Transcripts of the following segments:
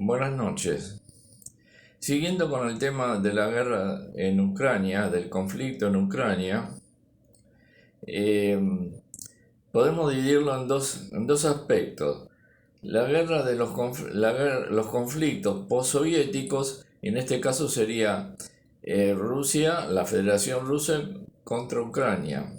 Buenas noches. Siguiendo con el tema de la guerra en Ucrania, del conflicto en Ucrania, eh, podemos dividirlo en dos aspectos. La guerra de los conflictos postsoviéticos, en este caso sería Rusia, la Federación Rusa contra Ucrania,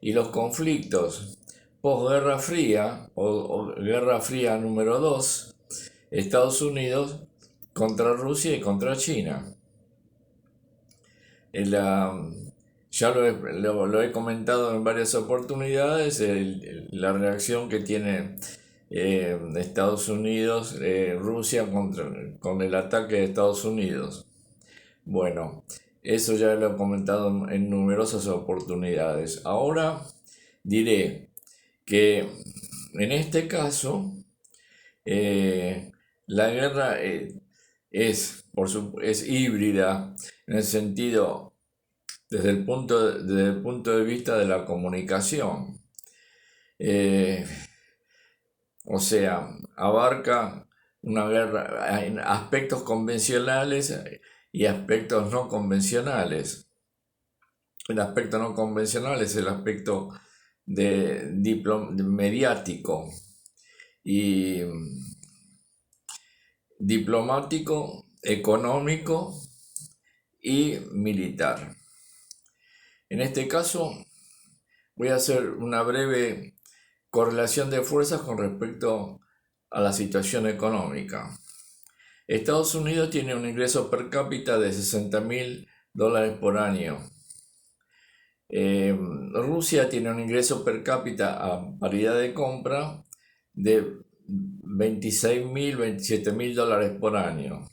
y los conflictos posguerra fría o Guerra Fría número 2, Estados Unidos contra Rusia y contra China. La, ya lo he comentado en varias oportunidades, la reacción que tiene Estados Unidos, Rusia con el ataque de Estados Unidos. Bueno, eso ya lo he comentado en numerosas oportunidades. Ahora diré que en este caso la guerra es híbrida en el sentido, desde el punto de vista de la comunicación. Eh, o sea, abarca una guerra en aspectos convencionales y aspectos no convencionales. El aspecto no convencional es el aspecto de mediático y diplomático, económico y militar. En este caso voy a hacer una breve correlación de fuerzas con respecto a la situación económica. Estados Unidos tiene un ingreso per cápita de $60.000 por año. Rusia tiene un ingreso per cápita a paridad de compra de 26.000, $27.000 por año.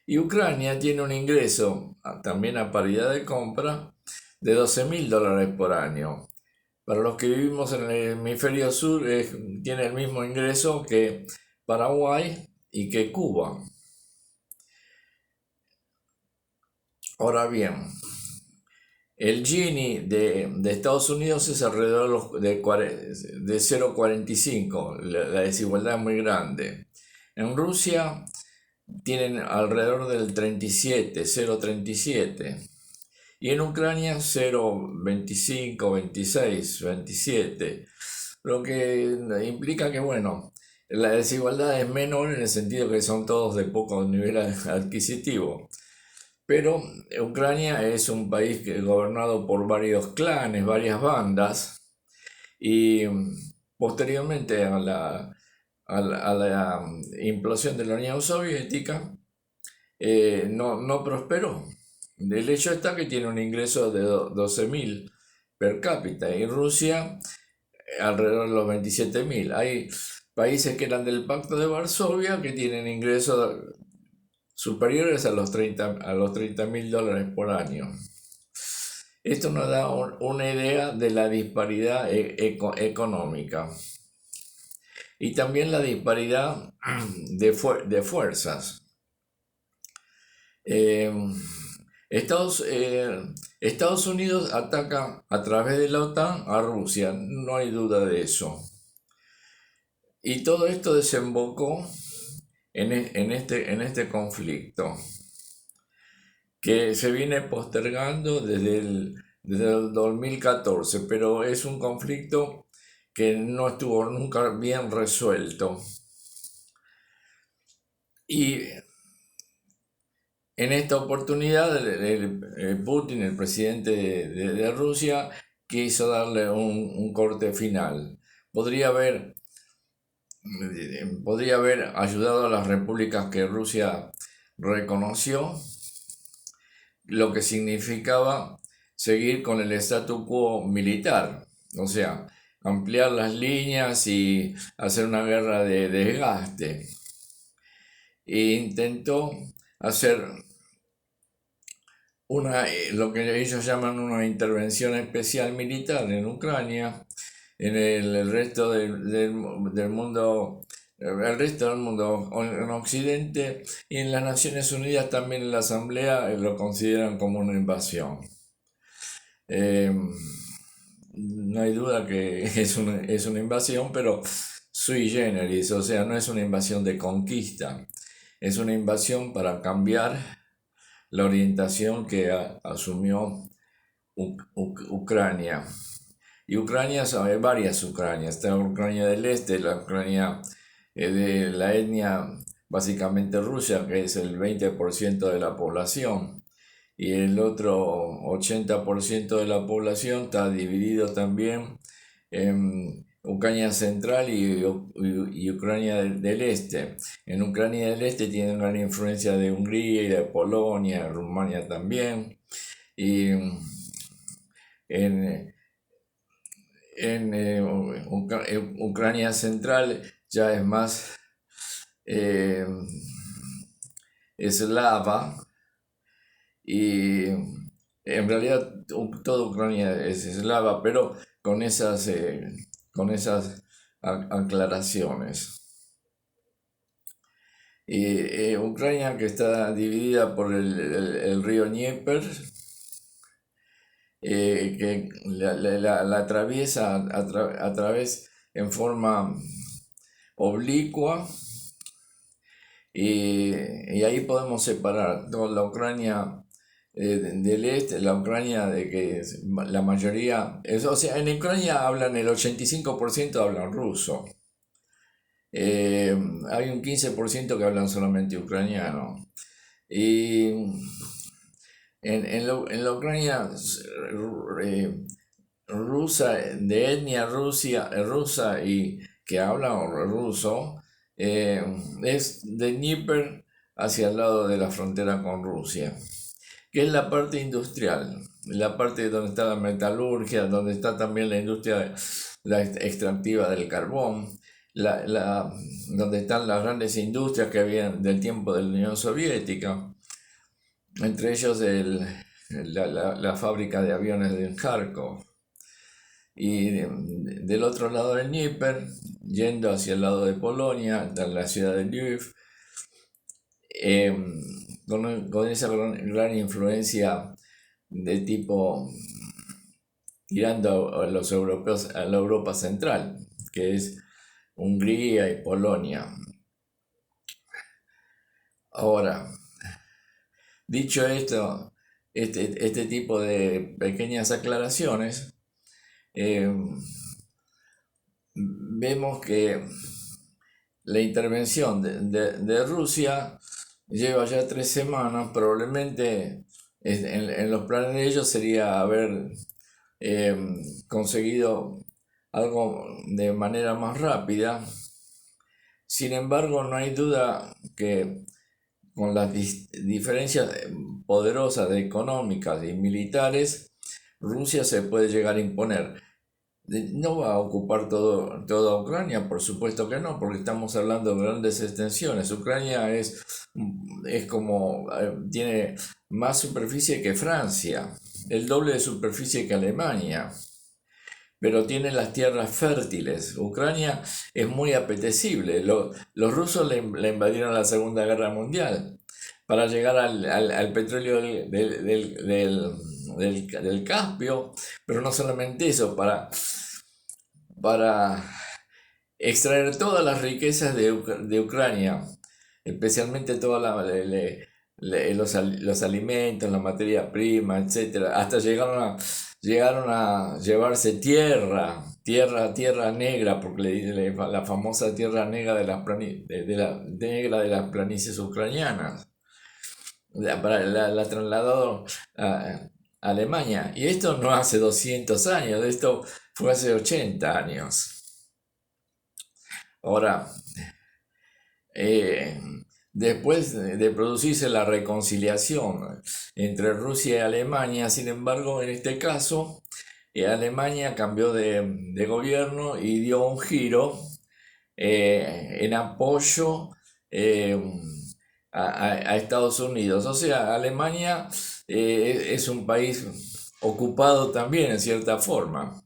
Y Ucrania tiene un ingreso también a paridad de compra de $12.000 por año. Para los que vivimos en el hemisferio sur, tiene el mismo ingreso que Paraguay y que Cuba. Ahora bien, el Gini de Estados Unidos es alrededor de 0,45, la desigualdad es muy grande. En Rusia tienen alrededor del 37, 0,37. Y en Ucrania 0,25, 26, 27. Lo que implica que, bueno, la desigualdad es menor en el sentido que son todos de poco nivel adquisitivo. Pero Ucrania es un país gobernado por varios clanes, varias bandas, y posteriormente a la implosión de la Unión Soviética, no prosperó. El hecho está que tiene un ingreso de 12.000 per cápita y Rusia alrededor de los 27.000. Hay países que eran del Pacto de Varsovia que tienen ingresos superiores a los $30.000 por año. Esto nos da una idea de la disparidad económica y también la disparidad de fuerzas. Eh, Estados Unidos ataca a través de la OTAN a Rusia, no hay duda de eso. Y todo esto desembocó en este conflicto, que se viene postergando desde el 2014, pero es un conflicto que no estuvo nunca bien resuelto. Y en esta oportunidad, Putin, el presidente de Rusia, quiso darle un corte final. Podría haber ayudado a las repúblicas que Rusia reconoció, lo que significaba seguir con el statu quo militar, o sea, ampliar las líneas y hacer una guerra de desgaste. E intentó hacer lo que ellos llaman una intervención especial militar en Ucrania, en el resto del mundo, el resto del mundo, en Occidente y en las Naciones Unidas también en la Asamblea lo consideran como una invasión. No hay duda que es una invasión, pero sui generis, o sea, no es una invasión de conquista. es una invasión para cambiar la orientación que asumió Ucrania. Y Ucrania, hay varias Ucranias. Está la Ucrania del Este, la Ucrania de la etnia básicamente rusa, que es el 20% de la población. Y el otro 80% de la población está dividido también en Ucrania central y Ucrania del Este. En Ucrania del Este tienen gran influencia de Hungría y de Polonia, Rumania también. Y en, Ucrania central ya es más eh, eslava, y en realidad toda Ucrania es eslava, pero con esas aclaraciones. Y Ucrania, que está dividida por el río Dnieper, que la atraviesa a través en forma oblicua, y ahí podemos separar toda la Ucrania del este, la Ucrania de que la mayoría, o sea, en Ucrania hablan el 85% hablan ruso. Hay un 15% que hablan solamente ucraniano. Y en la Ucrania rusa, de etnia rusa y que habla ruso, es de Dnieper hacia el lado de la frontera con Rusia, que es la parte industrial, la parte donde está la metalurgia, donde está también la industria extractiva del carbón, donde están las grandes industrias que habían del tiempo de la Unión Soviética, entre ellos la fábrica de aviones de Kharkov. Y del otro lado del Dnieper, yendo hacia el lado de Polonia, está la ciudad de Lviv, con esa gran influencia de tipo tirando a los europeos, a la Europa central, que es Hungría y Polonia. Ahora, dicho esto, este tipo de pequeñas aclaraciones, vemos que la intervención de Rusia lleva ya 3 semanas. Probablemente en los planes de ellos sería haber conseguido algo de manera más rápida. Sin embargo, no hay duda que con las diferencias poderosas económicas y militares, Rusia se puede llegar a imponer. No va a ocupar toda Ucrania, por supuesto que no, porque estamos hablando de grandes extensiones. Ucrania es como, tiene más superficie que Francia, el doble de superficie que Alemania, pero tiene las tierras fértiles. Ucrania es muy apetecible. Los rusos la invadieron en la Segunda Guerra Mundial para llegar al petróleo del Caspio, pero no solamente eso, para extraer todas las riquezas de Ucrania, especialmente todos los alimentos, la materia prima, etcétera. Hasta llegaron a llevarse tierra negra, porque la famosa tierra negra de las planicies ucranianas. La trasladó a Alemania. Y esto no hace 200 años, esto fue hace 80 años. Ahora, después de producirse la reconciliación entre Rusia y Alemania, sin embargo, en este caso, Alemania cambió de gobierno y dio un giro en apoyo a Estados Unidos. O sea, Alemania es un país ocupado también en cierta forma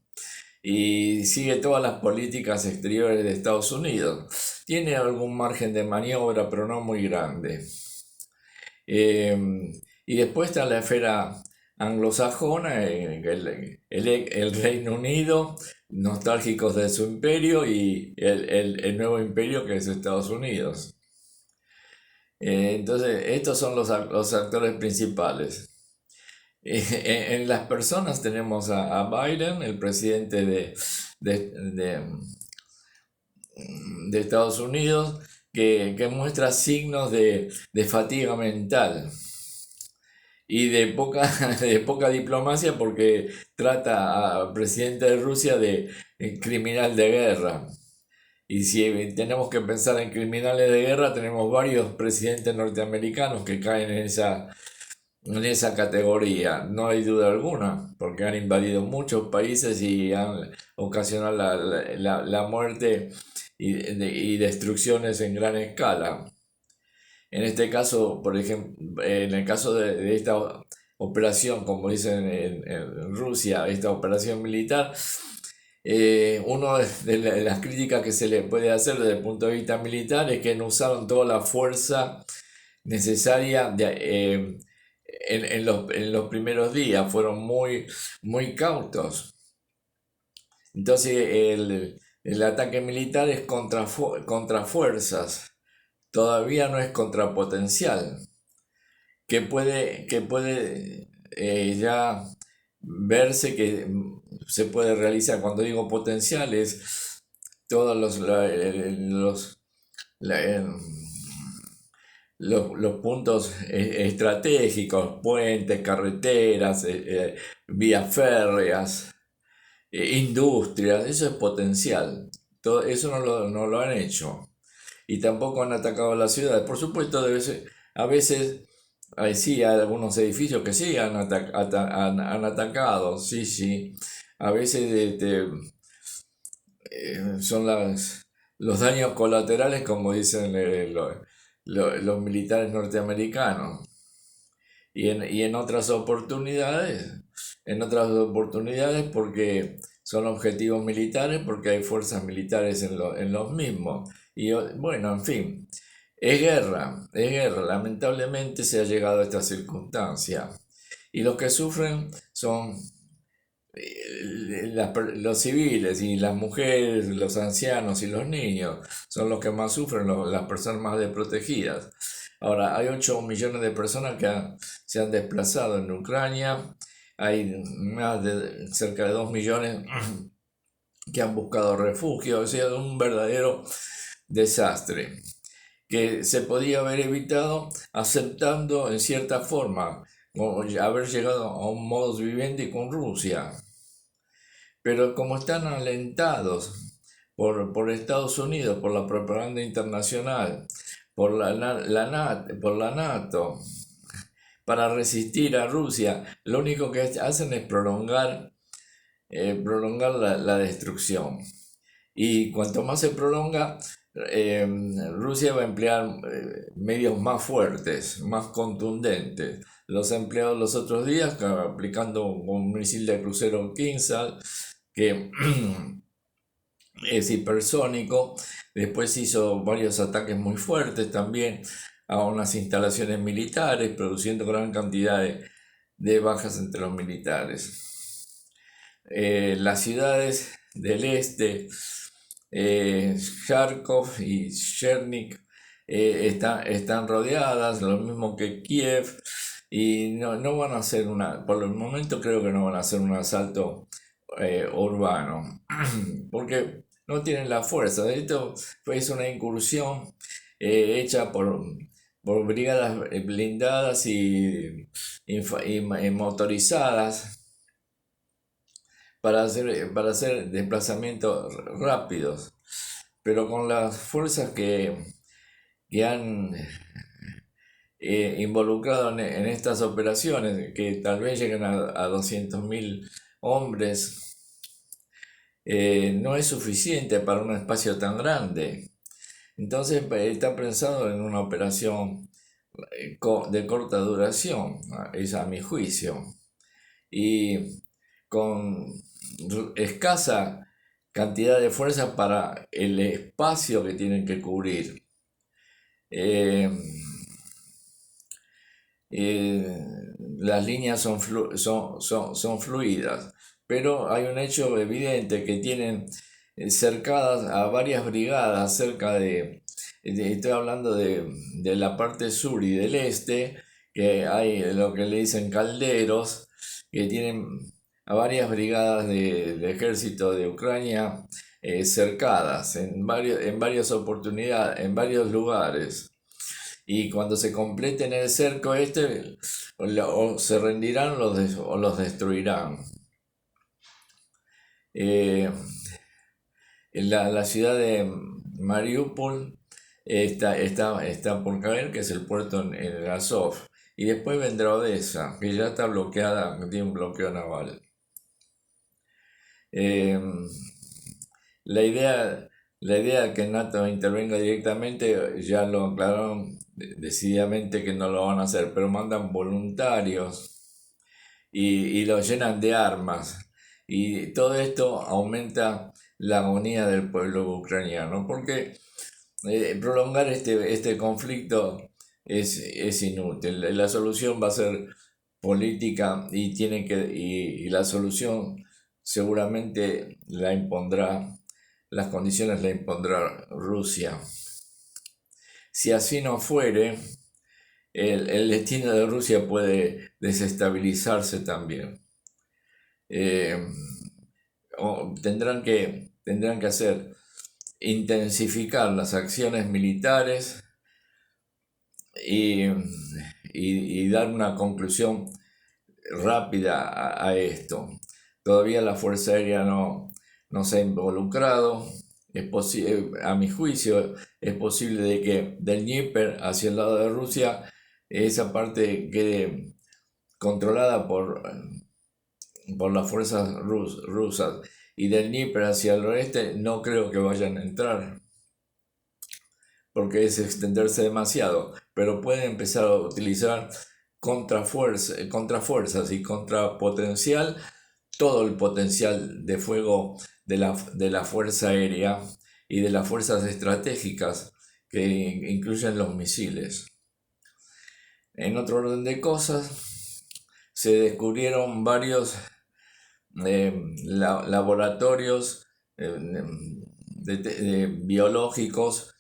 y sigue todas las políticas exteriores de Estados Unidos. Tiene algún margen de maniobra, pero no muy grande. Y después está la esfera anglosajona, el Reino Unido, nostálgicos de su imperio, y el nuevo imperio que es Estados Unidos. Entonces, estos son los actores principales. En las personas tenemos a Biden, el presidente de, de- de Estados Unidos, que muestra signos de fatiga mental y de poca diplomacia porque trata al presidente de Rusia de criminal de guerra. Y si tenemos que pensar en criminales de guerra, tenemos varios presidentes norteamericanos que caen en esa categoría, no hay duda alguna, porque han invadido muchos países y han ocasionado la muerte y destrucciones en gran escala. En este caso, por ejemplo, en el caso de esta operación, como dicen en Rusia, esta operación militar, una de las críticas que se le puede hacer desde el punto de vista militar es que no usaron toda la fuerza necesaria en los primeros días, fueron muy cautos. Entonces el ataque militar es contra fuerzas, todavía no es contrapotencial, que puede ya verse que se puede realizar. Cuando digo potenciales, todos la- eh, los puntos estratégicos, puentes, carreteras, vías férreas, industrias, eso es potencial. Todo eso no lo han hecho. Y tampoco han atacado las ciudades. Por supuesto, a veces sí, hay algunos edificios que sí han atacado, sí, sí. A veces son los daños colaterales, como dicen los militares norteamericanos. Y en otras oportunidades porque son objetivos militares, porque hay fuerzas militares en los mismos. Bueno, en fin, es guerra. Lamentablemente se ha llegado a esta circunstancia. Y los que sufren son los civiles y las mujeres, los ancianos y los niños son los que más sufren, las personas más desprotegidas. Ahora, hay 8 millones de personas que se han desplazado en Ucrania, hay más de cerca de 2 millones que han buscado refugio, o sea, un verdadero desastre que se podía haber evitado aceptando en cierta forma o haber llegado a un modus vivendi con Rusia. Pero como están alentados por Estados Unidos, por la propaganda internacional, por la NATO, para resistir a Rusia, lo único que hacen es prolongar la destrucción. Y cuanto más se prolonga, Rusia va a emplear medios más fuertes, más contundentes. Los ha empleado los otros días aplicando un misil de crucero Kinsal que es hipersónico. Después hizo varios ataques muy fuertes también a unas instalaciones militares, produciendo gran cantidad de bajas entre los militares. Las ciudades del este, Kharkov y Chernik, están rodeadas, lo mismo que Kiev, y no van a hacer por el momento creo que no van a hacer un asalto urbano, porque no tienen la fuerza. Esto fue una incursión hecha por brigadas blindadas y motorizadas para hacer desplazamientos rápidos, pero con las fuerzas que han involucrado en estas operaciones, que tal vez lleguen a 200.000 hombres, no es suficiente para un espacio tan grande. Entonces está pensado en una operación de corta duración, es a mi juicio, y con escasa cantidad de fuerza para el espacio que tienen que cubrir. Eh, eh, las líneas son fluidas, pero hay un hecho evidente que tienen cercadas a varias brigadas cerca Estoy hablando de la parte sur y del este, que hay lo que le dicen calderos, que tienen a varias brigadas de ejército de Ucrania cercadas en varias oportunidades, en varios lugares. Y cuando se completen el cerco este, o se rendirán o los destruirán. Eh, la ciudad de Mariupol está por caer, que es el puerto en el Azov. Y después vendrá Odessa, que ya está bloqueada, que tiene un bloqueo naval. Eh, la idea, la idea de que NATO intervenga directamente ya lo aclararon decididamente que no lo van a hacer, pero mandan voluntarios y los llenan de armas. Y todo esto aumenta la agonía del pueblo ucraniano, porque prolongar este conflicto es inútil. La solución va a ser política y la solución seguramente las condiciones la impondrá Rusia. Si así no fuere, el destino de Rusia puede desestabilizarse también. Eh, tendrán que intensificar las acciones militares y, y dar una conclusión rápida a esto. Todavía la Fuerza Aérea no se ha involucrado. A mi juicio, es posible de que del Dnieper hacia el lado de Rusia esa parte quede controlada por las fuerzas rusas, y del Dnieper hacia el oeste no creo que vayan a entrar porque es extenderse demasiado, pero pueden empezar a utilizar contrafuerzas y contrapotencial, todo el potencial de fuego de la Fuerza Aérea y de las fuerzas estratégicas que incluyen los misiles. En otro orden de cosas, se descubrieron varios laboratorios biológicos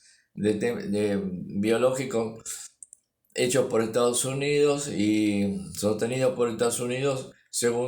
hechos por Estados Unidos y sostenidos por Estados Unidos según